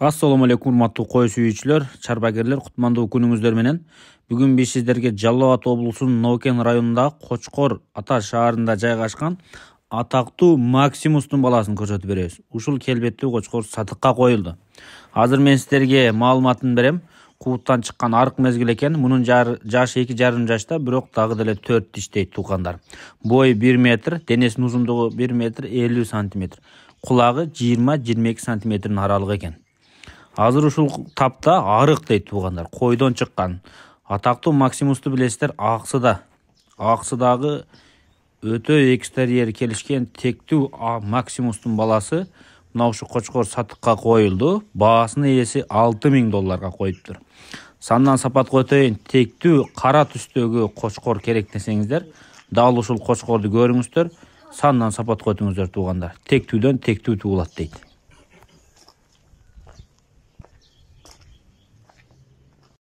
Assalamu алейкум, урматтуу кой сүйүүчүлөр, чарбагерлер, кутмандуу күнүңүздөр менен. Бүгүн биз сиздерге Жалал Абад облусунун Нокен районундагы Кочкор ата шаарында жайгашкан атактуу Максимустун баласын көрсөтүп беребиз. Ушул келбеттүү кочкор сатыкка коюлду. Азыр мен сиздерге маалыматын берем. Кууттан чыккан арык мезгил экен. Мунун жашы 2,5 жашта, бирок дагы деле 4 диштейт туугандар. Бою 1 метр, денесинин узундугу 1 метр 50 сантиметр. Кулагы 20-22 сантиметрдин аралыгы экен. Азыр ушул тапта арык дейт туугандар, койдон чыккан. Атактуу Максимусту билесиздер, Аксыдагы өтө экстерьер келишкен тектүү Максимустун баласы мына ушу кочкор сатыкка коюлду. Баасынын ээси $6,000 коюптур. Сандан сапатка өтөйүн, тектүү кара түстөгү кочкор керек десеңиздер, дал ушул кочкорду көрүңүздөр, сандан сапатка өтүңүздөр туугандар. Тектүүдөн тектүү туулат дейт.